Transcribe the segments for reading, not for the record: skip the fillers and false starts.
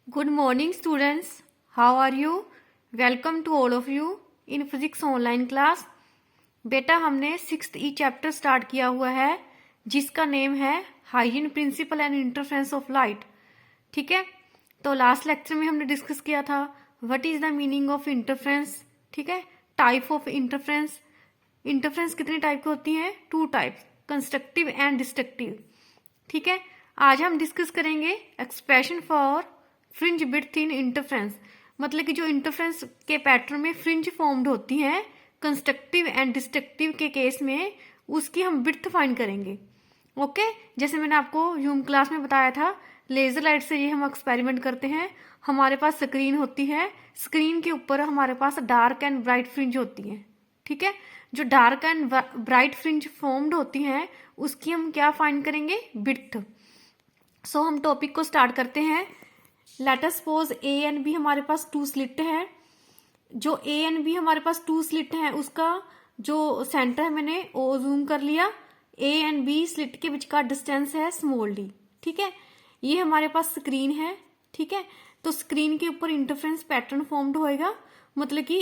Good morning, students. How are you? Welcome to all of you in physics online class. बेटा हमने 6th ई chapter start किया हुआ है जिसका नेम है Huygens principle and interference of light. ठीक है, तो लास्ट लेक्चर में हमने डिस्कस किया था what is the meaning of interference. ठीक है, टाइप ऑफ इंटरफेरेंस. इंटरफेरेंस कितने टाइप की होती है? 2 टाइप्स, कंस्ट्रक्टिव एंड डिस्ट्रक्टिव. ठीक है, आज हम डिस्कस करेंगे expression for fringe width in interference. मतलब कि जो इंटरफेरेंस के पैटर्न में फ्रिंज फॉर्म्ड होती है कंस्ट्रक्टिव एंड डिस्ट्रक्टिव के केस में, उसकी हम विड्थ फाइंड करेंगे. ओके, जैसे मैंने आपको जूम क्लास में बताया था, लेजर लाइट से ये हम एक्सपेरिमेंट करते हैं. हमारे पास स्क्रीन होती है, स्क्रीन के ऊपर हमारे पास डार्क एंड ब्राइट फ्रिंज होती है. ठीक है, जो dark and bright fringe formed होती हैं उसकी हम क्या फाइंड करेंगे? विड्थ. सो हम टॉपिक को स्टार्ट करते हैं. Let us suppose A and B हमारे पास 2 स्लिट है. जो ए एंड बी हमारे पास 2 स्लिट है उसका जो सेंटर है मैंने ओ जूम कर लिया. ए एंड बी स्लिट के बीच का डिस्टेंस है स्मॉल डी. ठीक है, ये हमारे पास स्क्रीन है. ठीक है, तो स्क्रीन के ऊपर इंटरफेरेंस पैटर्न फॉर्म्ड होएगा, मतलब कि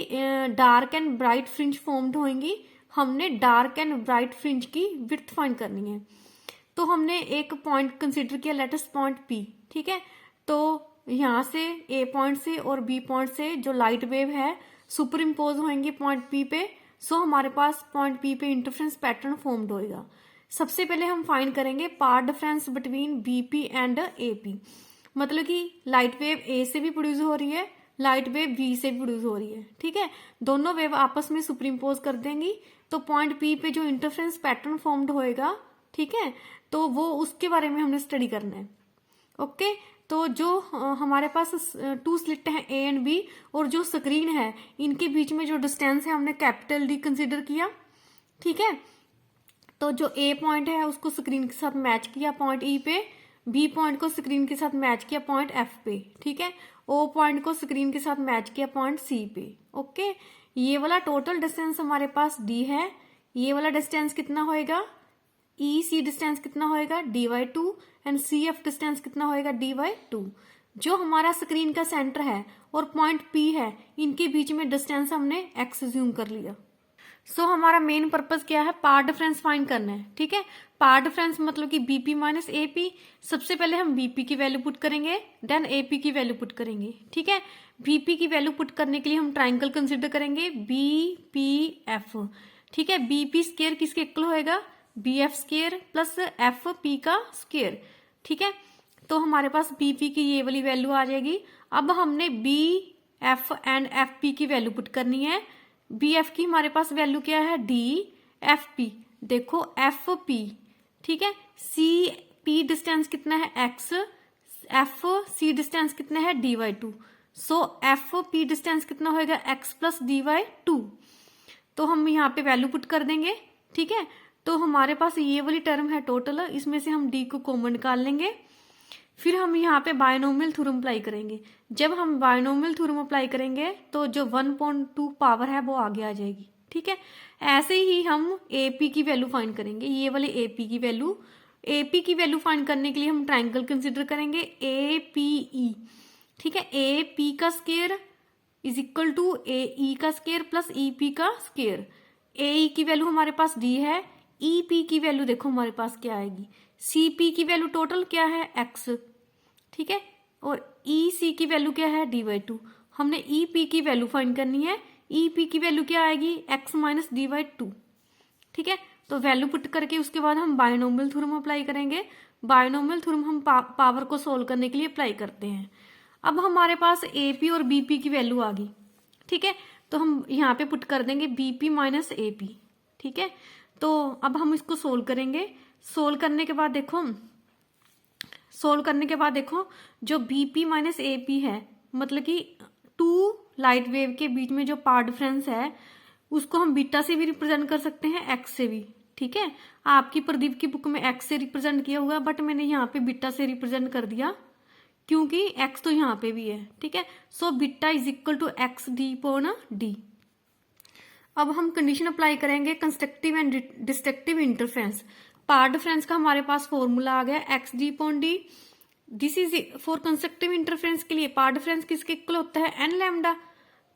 dark and bright fringe formed होंगी. हमने डार्क एंड ब्राइट फ्रिंज की विड्थ फाइंड करनी है. तो हमने एक पॉइंट कंसिडर किया, लेटेस्ट पॉइंट पी. ठीक है, तो यहाँ से ए पॉइंट से और बी पॉइंट से जो लाइट वेव है सुपर इम्पोज होंगे पॉइंट पी पे. सो हमारे पास पॉइंट पी पे इंटरफेरेंस पैटर्न फॉर्म्ड होएगा. सबसे पहले हम फाइंड करेंगे path difference between BP and AP. मतलब कि लाइट वेव ए से भी प्रोड्यूस हो रही है, लाइट वेव बी से भी प्रोड्यूस हो रही है. ठीक है, दोनों वेव आपस में सुपर इम्पोज कर देंगी तो पॉइंट पी पे जो इंटरफेरेंस पैटर्न फॉर्म्ड होएगा, ठीक है, तो वो उसके बारे में हमने स्टडी करना है. ओके, तो जो हमारे पास 2 स्लिट है ए एंड बी और जो स्क्रीन है इनके बीच में जो डिस्टेंस है हमने कैपिटल डी कंसीडर किया. ठीक है, तो जो ए पॉइंट है उसको स्क्रीन के साथ मैच किया पॉइंट ई पे, बी पॉइंट को स्क्रीन के साथ मैच किया पॉइंट एफ पे. ठीक है, ओ पॉइंट को स्क्रीन के साथ मैच किया पॉइंट सी पे. ओके, ये वाला टोटल डिस्टेंस हमारे पास डी है. ये वाला डिस्टेंस कितना होएगा? ई सी डिस्टेंस कितना होएगा? D Y 2. And C F distance कितना होएगा? D Y 2. जो हमारा स्क्रीन का सेंटर है और पॉइंट पी है इनके बीच में डिस्टेंस हमने एक्स ज्यूम कर लिया. सो हमारा मेन पर्पस क्या है? पाथ डिफरेंस फाइंड करना है. ठीक है, पाथ डिफरेंस मतलब कि बीपी माइनस एपी. सबसे पहले हम बीपी की वैल्यू पुट करेंगे, देन एपी की वैल्यू पुट करेंगे. ठीक है, बीपी की वैल्यू पुट करने के लिए हम ट्राइंगल कंसिडर करेंगे बी पी एफ. ठीक है, बीपी स्क्वायर किसके इक्वल होएगा? B F square plus F P का स्क्वायर. ठीक है, तो हमारे पास बीपी की ये वाली वैल्यू आ जाएगी. अब हमने B F and F P की वैल्यू पुट करनी है. बी एफ की हमारे पास वैल्यू क्या है? D F P. देखो एफ पी. ठीक है, सी पी डिस्टेंस कितना है? एक्स. एफ सी डिस्टेंस कितना है? D Y 2. So F P distance कितना होएगा? X plus D Y 2. तो हम यहाँ पे वैल्यू पुट कर देंगे. ठीक है, तो हमारे पास ये वाली टर्म है टोटल, इसमें से हम डी को कॉमन निकाल लेंगे. फिर हम यहाँ पे बायनोमियल थ्योरम अप्लाई करेंगे. जब हम बायनोमियल थ्योरम अप्लाई करेंगे तो जो 1.2 पावर है वो आगे आ जाएगी. ठीक है, ऐसे ही हम एपी की वैल्यू फाइंड करेंगे. ये वाले एपी की वैल्यू, एपी की वैल्यू फाइंड करने के लिए हम ट्राइंगल कंसिडर करेंगे ए पी ई. ठीक है, ए पी का स्क्वायर इज इक्वल टू ए ई का स्क्वायर प्लस ई पी का स्क्वायर. ए ई की वैल्यू हमारे पास डी है, ई पी की वैल्यू देखो हमारे पास क्या आएगी? सी पी की वैल्यू टोटल क्या है? एक्स. ठीक है, और ई सी की वैल्यू क्या है? D Y 2. हमने ई पी की वैल्यू फाइंड करनी है. ई पी की वैल्यू क्या आएगी? X minus D Y 2. ठीक है, तो वैल्यू पुट करके उसके बाद हम बायनोमियल थ्योरम अप्लाई करेंगे. बायनोमियल थ्योरम हम पावर को सोल्व करने के लिए अप्लाई करते हैं. अब हमारे पास ए पी और बीपी की वैल्यू आ गई. ठीक है, तो हम यहाँ पे पुट कर देंगे बीपी माइनस ए पी. ठीक है, तो अब हम इसको सोल्व करेंगे. सोल्व करने के बाद देखो जो बीपी माइनस एपी है, मतलब कि 2 लाइट वेव के बीच में जो पाथ डिफरेंस है उसको हम बीटा से भी रिप्रेजेंट कर सकते हैं, एक्स से भी. ठीक है, आपकी प्रदीप की बुक में एक्स से रिप्रेजेंट किया हुआ, बट मैंने यहाँ पे बीटा से रिप्रेजेंट कर दिया क्योंकि एक्स तो यहाँ पे भी है. ठीक है, so beta is equal to X D upon D. अब हम कंडीशन अप्लाई करेंगे constructive and destructive interference. Path difference का हमारे पास फॉर्मूला आ गया X D upon D. This is for constructive interference के लिए पाथ डिफरेंस किसके इक्वल होता है, एन लैम्डा।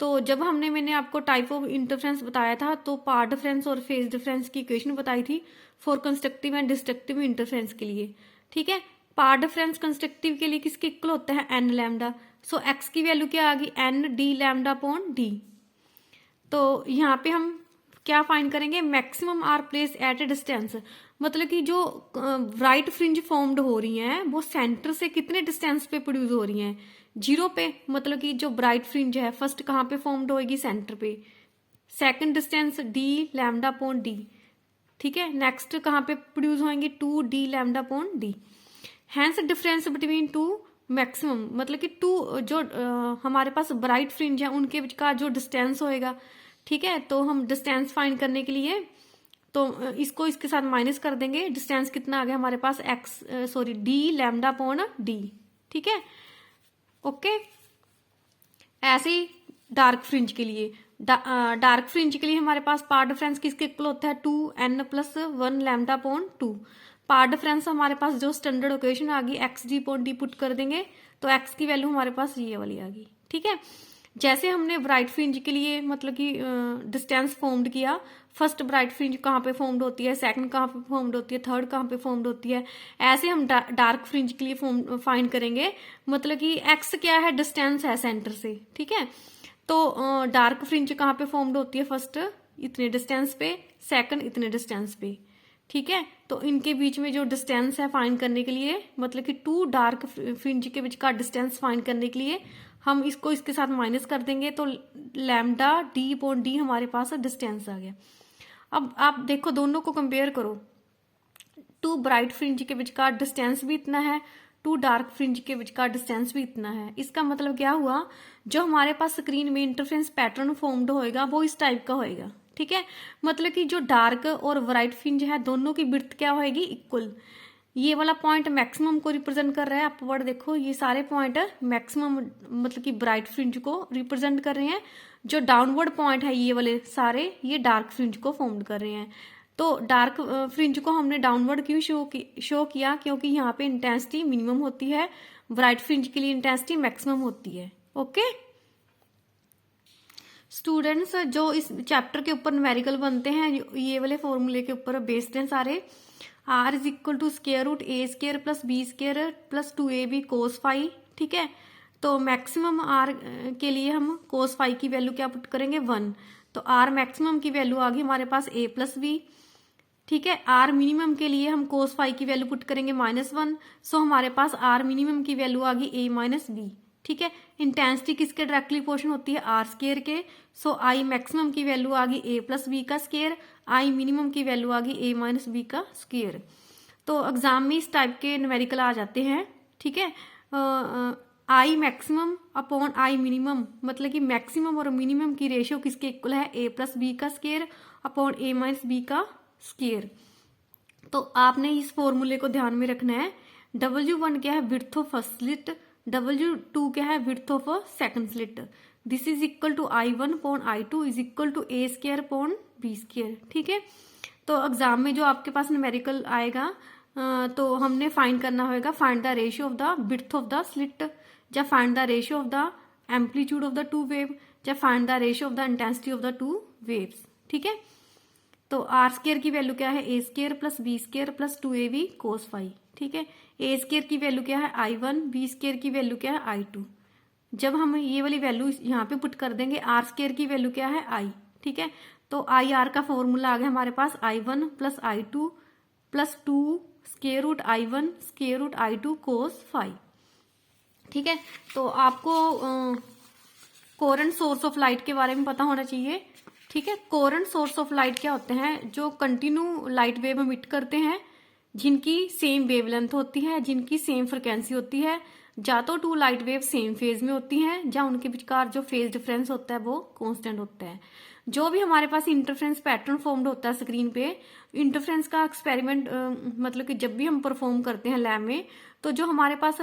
तो जब मैंने आपको टाइप ऑफ इंटरफेरेंस बताया था तो पाथ डिफरेंस और फेज डिफरेंस की इक्वेशन बताई थी for constructive and destructive interference के लिए, ठीक है। पाथ डिफरेंस कंस्ट्रक्टिव के लिए किसके इक्वल होता है, एन लैम्डा। सो एक्स की वैल्यू क्या आ गई, N D lambda upon D. तो यहाँ पे हम क्या फाइंड करेंगे, maximum are place at a distance, मतलब कि जो राइट फ्रिंज फॉर्म्ड हो रही हैं वो सेंटर से कितने डिस्टेंस पे प्रोड्यूस हो रही हैं, 0 पे। मतलब कि जो ब्राइट फ्रिंज है फर्स्ट कहाँ पे फॉर्म्ड होएगी, सेंटर पे। Second distance D lambda upon D, ठीक है। नेक्स्ट कहाँ पे प्रोड्यूस होंगी, 2 D lambda upon D. Hence difference between two maximum, मतलब कि टू जो हमारे पास ब्राइट फ्रिंज है उनके बीच का जो डिस्टेंस होएगा, ठीक है। तो हम डिस्टेंस फाइंड करने के लिए तो इसको इसके साथ माइनस कर देंगे। डिस्टेंस कितना आ गया हमारे पास, डी लैम्डा अपॉन डी, ठीक है, ओके। ऐसे ही डार्क फ्रिंज के लिए, डार्क फ्रिंज के लिए हमारे पास पाथ डिफरेंस किसके इक्वल होता है, 2n + 1 lambda upon 2। Path difference हमारे पास जो स्टैंडर्ड इक्वेशन आ गई, x D upon D put कर देंगे तो एक्स की वैल्यू हमारे पास ये वाली आ गई, ठीक है। जैसे हमने ब्राइट फ्रिंज के लिए मतलब कि डिस्टेंस फॉर्म्ड किया, फर्स्ट ब्राइट फ्रिंज कहाँ पे फॉर्म्ड होती है, सेकंड कहाँ पे फॉर्म्ड होती है, थर्ड कहाँ पे फॉर्म्ड होती है, ऐसे हम डार्क फ्रिंज के लिए फाइंड करेंगे। मतलब कि एक्स क्या है, डिस्टेंस है सेंटर से, ठीक है। तो डार्क फ्रिंज कहाँ पे फॉर्म्ड होती है, फर्स्ट इतने डिस्टेंस पे, सेकंड इतने डिस्टेंस पे, ठीक है। तो इनके बीच में जो डिस्टेंस है फाइंड करने के लिए, मतलब कि 2 डार्क फ्रिंज के बीच का डिस्टेंस फाइंड करने के लिए हम इसको इसके साथ माइनस कर देंगे तो लैम्डा डी अपॉन डी हमारे पास डिस्टेंस आ गया। अब आप देखो दोनों को कंपेयर करो, 2 ब्राइट फ्रिंज के बीच का डिस्टेंस भी इतना है, 2 डार्क फ्रिंज के बीच का डिस्टेंस भी इतना है। इसका मतलब क्या हुआ, जो हमारे पास स्क्रीन में इंटरफेरेंस पैटर्न फॉर्म्ड होएगा वो इस टाइप का होएगा, ठीक है। मतलब कि जो डार्क और ब्राइट फ्रिंज है दोनों की विड्थ क्या होएगी, इक्वल। ये वाला पॉइंट मैक्सिमम को रिप्रेजेंट कर रहा है, अपवर्ड देखो ये सारे पॉइंट मैक्सिमम मतलब कि ब्राइट फ्रिंज को रिप्रेजेंट कर रहे हैं। जो डाउनवर्ड पॉइंट है ये वाले सारे, ये डार्क फ्रिंज को फॉर्म कर रहे हैं। तो डार्क फ्रिंज को हमने डाउनवर्ड क्यों शो किया, क्योंकि यहाँ पे इंटेंसिटी मिनिमम होती है, ब्राइट फ्रिंज के लिए इंटेंसिटी मैक्सिमम होती है, ओके। स्टूडेंट्स जो इस चैप्टर के ऊपर न्यूमेरिकल बनते हैं ये वाले फॉर्मूले के ऊपर बेस्ड हैं सारे। r is equal to square root a square plus b square plus 2ab cos phi, ठीक है। तो मैक्सिमम r के लिए हम cos फाई की वैल्यू क्या पुट करेंगे, 1। तो r मैक्सिमम की वैल्यू आ गई हमारे पास a प्लस b, ठीक है। r मिनिमम के लिए हम cos फाई की वैल्यू पुट करेंगे -1। सो हमारे पास r मिनिमम की वैल्यू आ गई a माइनस b, ठीक है। इंटेंसिटी किसके डायरेक्टली प्रोपोर्शनल होती है, आर स्केयर के। सो आई मैक्सिमम की वैल्यू आ गई ए प्लस बी का स्केयर, आई मिनिमम की वैल्यू आ गई ए माइनस बी का स्केयर। तो एग्जाम में इस टाइप के न्यूमेरिकल आ जाते हैं, ठीक है। I maximum upon I minimum, मतलब कि मैक्सिमम और मिनिमम की रेशियो किसके इक्वल है, ए प्लस बी का स्केयर अपॉन ए माइनस बी का स्केयर। तो आपने इस फॉर्मूले को ध्यान में रखना है। W1 क्या है, width of first slit, W2 क्या है, width of second slit. This is equal to I1 upon I2 is equal to A square upon B square, ठीक है। तो एग्जाम में जो आपके पास न्यूमेरिकल आएगा तो हमने फाइंड करना होगा, find the ratio of the width of the slit, या find the ratio of the amplitude of the two wave, या find the ratio of the intensity of the two waves, ठीक है। तो आर स्केयर की value क्या है, A square plus B square plus 2ab cos phi, ठीक है। A square की वैल्यू क्या है I1, बी स्केयर की वैल्यू क्या है I2। जब हम ये वाली वैल्यू यहाँ पे पुट कर देंगे, आर स्केयर की वैल्यू क्या है I, ठीक है। तो आई आर का फॉर्मूला आ गया हमारे पास I1 plus I2 plus 2 square root I1 square root I2 cos phi, ठीक है। तो आपको कोरेंट सोर्स ऑफ लाइट के बारे में पता होना चाहिए, ठीक है। कोरेंट सोर्स ऑफ लाइट क्या होते हैं, जो कंटिन्यू लाइट वेव एमिट करते हैं, जिनकी सेम वेवलेंथ होती है, जिनकी सेम फ्रिक्वेंसी होती है, या तो 2 लाइट वेव सेम फेज में होती हैं, या उनके विचकार जो फेज डिफरेंस होता है वो कांस्टेंट होता है। जो भी हमारे पास इंटरफेरेंस पैटर्न फॉर्म्ड होता है स्क्रीन पे, इंटरफेरेंस का एक्सपेरिमेंट मतलब कि जब भी हम परफॉर्म करते हैं लैब में, तो जो हमारे पास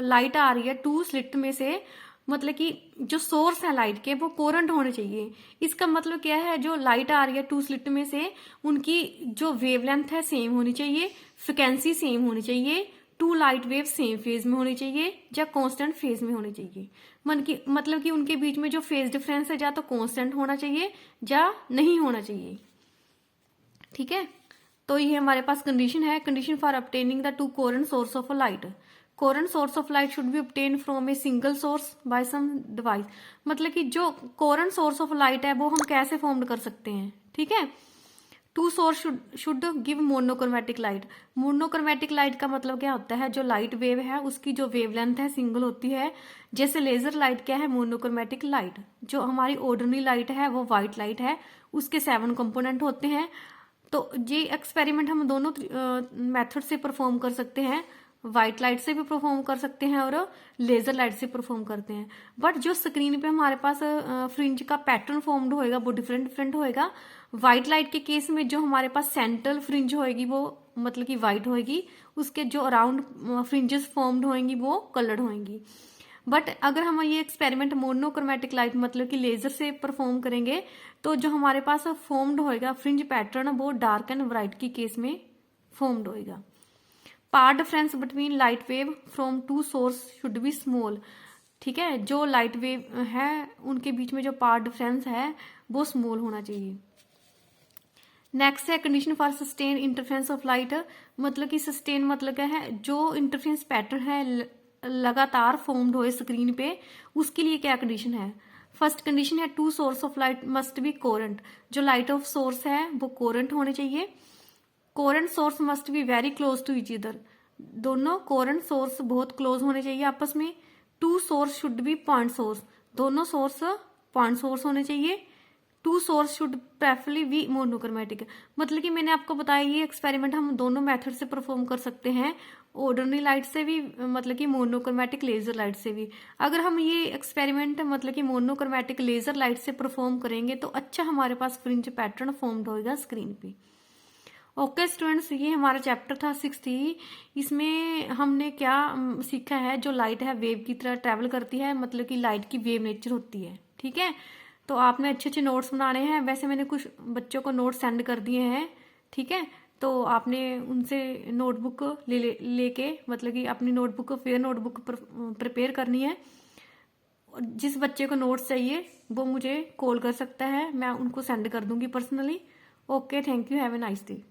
लाइट आ रही है 2 स्लिट में से, मतलब कि जो सोर्स है लाइट के वो कोरेंट होने चाहिए। इसका मतलब क्या है, जो लाइट आ रही है 2 स्लिट में से, उनकी जो वेवलेंथ है सेम होनी चाहिए, फ्रिक्वेंसी सेम होनी चाहिए, two light wave same phase में होनी चाहिए या कांस्टेंट फेज में होनी चाहिए। मतलब कि उनके बीच में जो फेज डिफरेंस है या तो कांस्टेंट होना चाहिए या नहीं होना चाहिए। ठीक है, तो ये हमारे पास कंडीशन है। Condition for obtaining the two coherent source of light. Coherent source of light should be obtain from a single source by some device. मतलब कि जो कोरेंट सोर्स ऑफ लाइट है वो हम कैसे फॉर्म कर सकते हैं। ठीक है, two source should give monochromatic light. Monochromatic light का मतलब क्या होता है, जो लाइट वेव है उसकी जो वेवलेंथ है सिंगल होती है। जैसे लेजर लाइट क्या है, मोनोक्रोमेटिक लाइट। जो हमारी ऑर्डिनरी लाइट है वो व्हाइट लाइट है, उसके 7 कंपोनेंट होते हैं। तो ये एक्सपेरिमेंट हम दोनों मेथड से परफॉर्म कर सकते हैं, व्हाइट लाइट से भी परफॉर्म कर सकते हैं और लेजर लाइट से परफॉर्म करते हैं। बट जो स्क्रीन पे हमारे पास फ्रिंज का पैटर्न फॉर्म्ड होएगा वो डिफरेंट डिफरेंट होएगा। व्हाइट लाइट के केस में जो हमारे पास सेंट्रल फ्रिंज होएगी वो मतलब कि व्हाइट होएगी, उसके जो अराउंड फ्रिंजेस फॉर्म्ड होएंगी वो कलर्ड होएंगी। बट अगर हम ये एक्सपेरिमेंट मोनोक्रोमेटिक लाइट मतलब कि लेजर से परफॉर्म करेंगे तो जो हमारे पास फॉर्म्ड होएगा फ्रिंज पैटर्न वो डार्क एंड ब्राइट की केस में फॉर्म्ड होएगा। Path difference between light wave from two source should be small. ठीक है, जो लाइट वेव है उनके बीच में जो पार्ट डिफरेंस है वो स्मॉल होना चाहिए। नेक्स्ट है condition for sustain interference of light. मतलब कि सस्टेन मतलब क्या है, जो इंटरफेरेंस पैटर्न है लगातार फॉर्म्ड होए स्क्रीन पे, उसके लिए क्या कंडीशन है। फर्स्ट कंडीशन है two source of light must be coherent. जो लाइट ऑफ सोर्स है वो कोरेंट होने चाहिए। Coherent source must be very close to each other. दोनों कोरेंट सोर्स बहुत क्लोज होने चाहिए आपस में। Two source should be point source. दोनों सोर्स पॉइंट सोर्स होने चाहिए। Two source should preferably be monochromatic. मतलब कि मैंने आपको बताया ये एक्सपेरिमेंट हम दोनों मेथड से परफॉर्म कर सकते हैं, ऑर्डिनरी लाइट से भी मतलब कि मोनोक्रोमेटिक लेजर लाइट से भी। अगर हम ये एक्सपेरिमेंट मतलब कि मोनोक्रोमेटिक लेजर लाइट से परफॉर्म करेंगे तो अच्छा हमारे पास फ्रिंज पैटर्न फॉर्म्ड होगा स्क्रीन पे। ओके स्टूडेंट्स, ये हमारा चैप्टर था 6 इसमें हमने क्या सीखा है, जो लाइट है वेव की तरह ट्रेवल करती है, मतलब कि लाइट की वेव नेचर होती है। ठीक है, तो आपने अच्छे अच्छे नोट्स बनाने हैं। वैसे मैंने कुछ बच्चों को नोट्स सेंड कर दिए हैं। ठीक है, तो आपने उनसे नोटबुक लेके मतलब कि अपनी नोटबुक फेयर नोटबुक प्रिपेयर करनी है। जिस बच्चे को नोट्स चाहिए वो मुझे कॉल कर सकता है, मैं उनको सेंड कर दूंगी personally. Okay, thank you, have a nice day.